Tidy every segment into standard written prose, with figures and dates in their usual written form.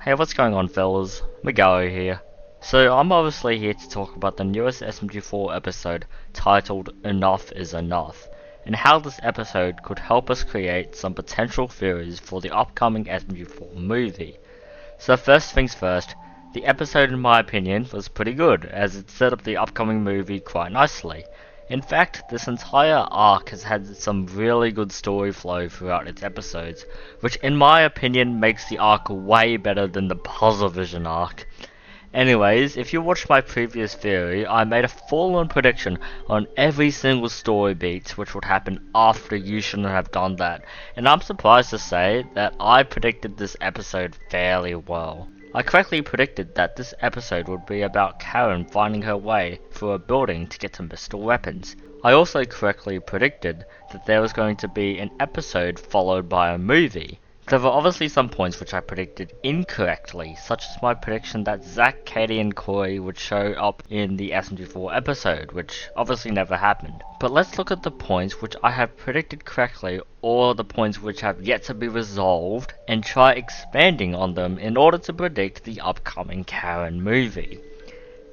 Hey, what's going on, fellas? Miguel here. So, I'm obviously here to talk about the newest SMG4 episode titled Enough is Enough, and how this episode could help us create some potential theories for the upcoming SMG4 movie. So, first things first, the episode, in my opinion, was pretty good, as it set up the upcoming movie quite nicely. In fact, this entire arc has had some really good story flow throughout its episodes, which in my opinion makes the arc way better than the Puzzle Vision arc. Anyways, if you watched my previous theory, I made a full-on prediction on every single story beat which would happen after You Shouldn't Have Done That, and I'm surprised to say that I predicted this episode fairly well. I correctly predicted that this episode would be about Karen finding her way through a building to get to Mr. Weapons. I also correctly predicted that there was going to be an episode followed by a movie. There were obviously some points which I predicted incorrectly, such as my prediction that Zack, Katie and Corey would show up in the SMG4 episode, which obviously never happened. But let's look at the points which I have predicted correctly, or the points which have yet to be resolved, and try expanding on them in order to predict the upcoming Karen movie.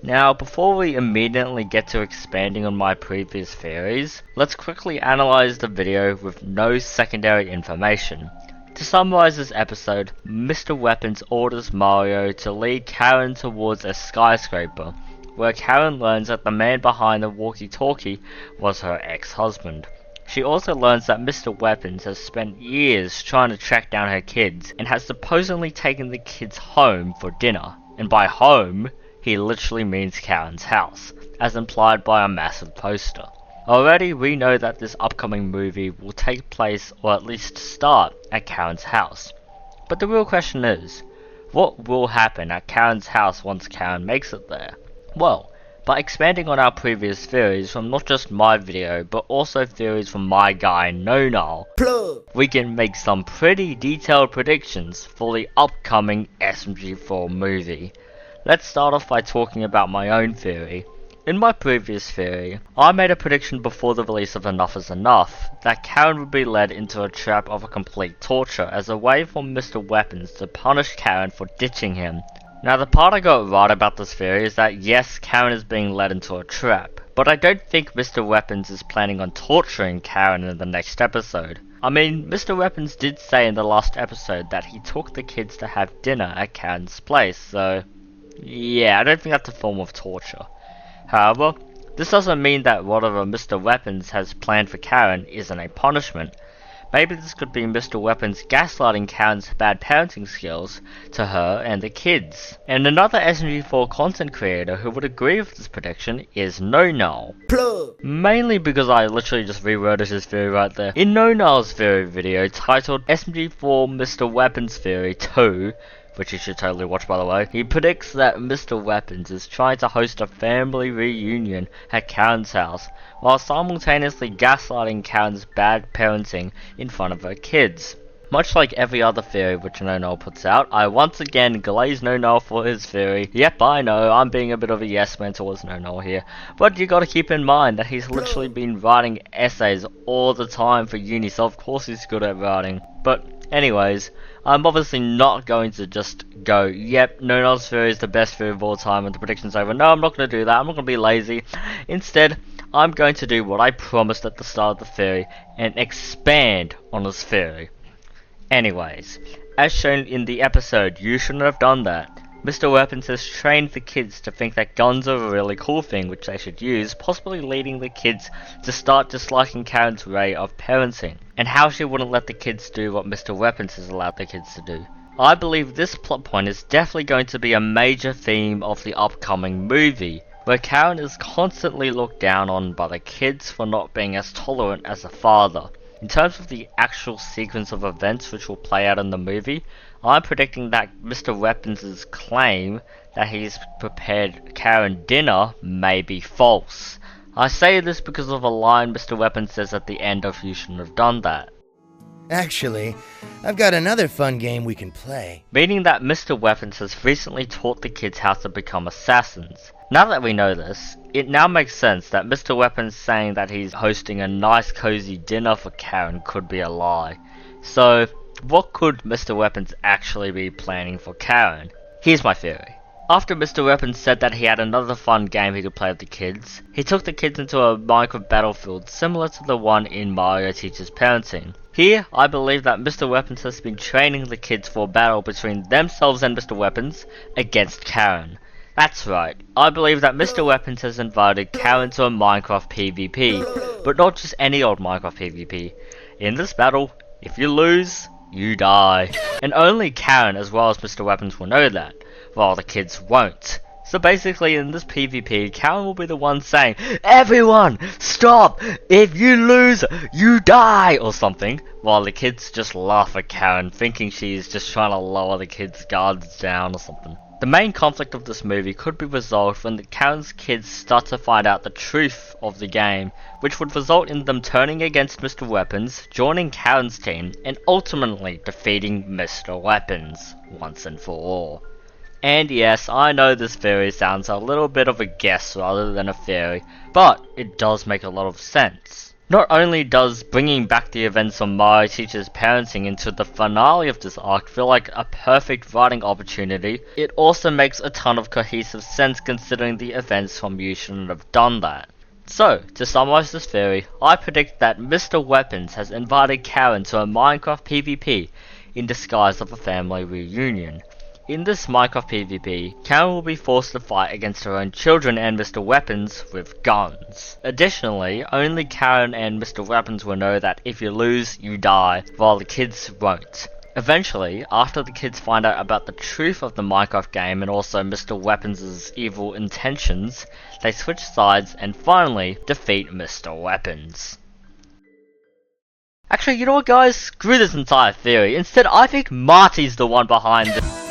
Now, before we immediately get to expanding on my previous theories, let's quickly analyze the video with no secondary information. To summarize this episode, Mr. Weapons orders Mario to lead Karen towards a skyscraper, where Karen learns that the man behind the walkie-talkie was her ex-husband. She also learns that Mr. Weapons has spent years trying to track down her kids, and has supposedly taken the kids home for dinner. And by home, he literally means Karen's house, as implied by a massive poster. Already we know that this upcoming movie will take place, or at least start, at Karen's house. But the real question is, what will happen at Karen's house once Karen makes it there? Well, by expanding on our previous theories from not just my video, but also theories from my guy NoNull, we can make some pretty detailed predictions for the upcoming SMG4 movie. Let's start off by talking about my own theory. In my previous theory, I made a prediction before the release of Enough is Enough that Karen would be led into a trap of a complete torture as a way for Mr. Weapons to punish Karen for ditching him. Now, the part I got right about this theory is that yes, Karen is being led into a trap, but I don't think Mr. Weapons is planning on torturing Karen in the next episode. I mean, Mr. Weapons did say in the last episode that he took the kids to have dinner at Karen's place, so yeah, I don't think that's a form of torture. However, this doesn't mean that whatever Mr. Weapons has planned for Karen isn't a punishment. Maybe this could be Mr. Weapons gaslighting Karen's bad parenting skills to her and the kids. And another SMG4 content creator who would agree with this prediction is NoNull. Mainly because I literally just reworded his theory right there. In NoNull's theory video titled SMG4 Mr. Weapons Theory 2, which you should totally watch by the way, he predicts that Mr. Weapons is trying to host a family reunion at Karen's house, while simultaneously gaslighting Karen's bad parenting in front of her kids. Much like every other theory which NoNull puts out, I once again glaze NoNull for his theory. Yep, I know, I'm being a bit of a yes man towards NoNull here, but you gotta keep in mind that he's literally been writing essays all the time for uni, so of course he's good at writing. But anyways, I'm obviously not going to just go, yep, NoNull's theory is the best theory of all time and the prediction's over. No, I'm not going to do that. I'm not going to be lazy. Instead, I'm going to do what I promised at the start of the theory and expand on this theory. Anyways, as shown in the episode You Shouldn't Have Done That, Mr. Weapons has trained the kids to think that guns are a really cool thing which they should use, possibly leading the kids to start disliking Karen's way of parenting, and how she wouldn't let the kids do what Mr. Weapons has allowed the kids to do. I believe this plot point is definitely going to be a major theme of the upcoming movie, where Karen is constantly looked down on by the kids for not being as tolerant as a father. In terms of the actual sequence of events which will play out in the movie, I'm predicting that Mr. Weapons' claim that he's prepared Karen dinner may be false. I say this because of a line Mr. Weapons says at the end of You Shouldn't Have Done That. Actually, I've got another fun game we can play. Meaning that Mr. Weapons has recently taught the kids how to become assassins. Now that we know this, it now makes sense that Mr. Weapons saying that he's hosting a nice cozy dinner for Karen could be a lie. So, What could Mr. Weapons actually be planning for Karen? Here's my theory. After Mr. Weapons said that he had another fun game he could play with the kids, he took the kids into a Minecraft battlefield similar to the one in Mario Teaches Parenting. Here, I believe that Mr. Weapons has been training the kids for a battle between themselves and Mr. Weapons against Karen. That's right, I believe that Mr. Weapons has invited Karen to a Minecraft PvP, but not just any old Minecraft PvP. In this battle, if you lose, you die. And only Karen as well as Mr. Weapons will know that, while the kids won't. So basically in this PvP, Karen will be the one saying, "Everyone, stop! If you lose, you die!" or something, while the kids just laugh at Karen, thinking she's just trying to lower the kids' guards down or something. The main conflict of this movie could be resolved when Karen's kids start to find out the truth of the game, which would result in them turning against Mr. Weapons, joining Karen's team, and ultimately defeating Mr. Weapons, once and for all. And yes, I know this theory sounds a little bit of a guess rather than a theory, but it does make a lot of sense. Not only does bringing back the events of Mario Teaches Parenting into the finale of this arc feel like a perfect writing opportunity, it also makes a ton of cohesive sense considering the events from You Shouldn't Have Done That. So, to summarize this theory, I predict that Mr. Weapons has invited Karen to a Minecraft PvP in disguise of a family reunion. In this Minecraft PvP, Karen will be forced to fight against her own children and Mr. Weapons with guns. Additionally, only Karen and Mr. Weapons will know that if you lose, you die, while the kids won't. Eventually, after the kids find out about the truth of the Minecraft game and also Mr. Weapons' evil intentions, they switch sides and finally defeat Mr. Weapons. Actually, you know what guys? Screw this entire theory. Instead, I think Marty's the one behind this.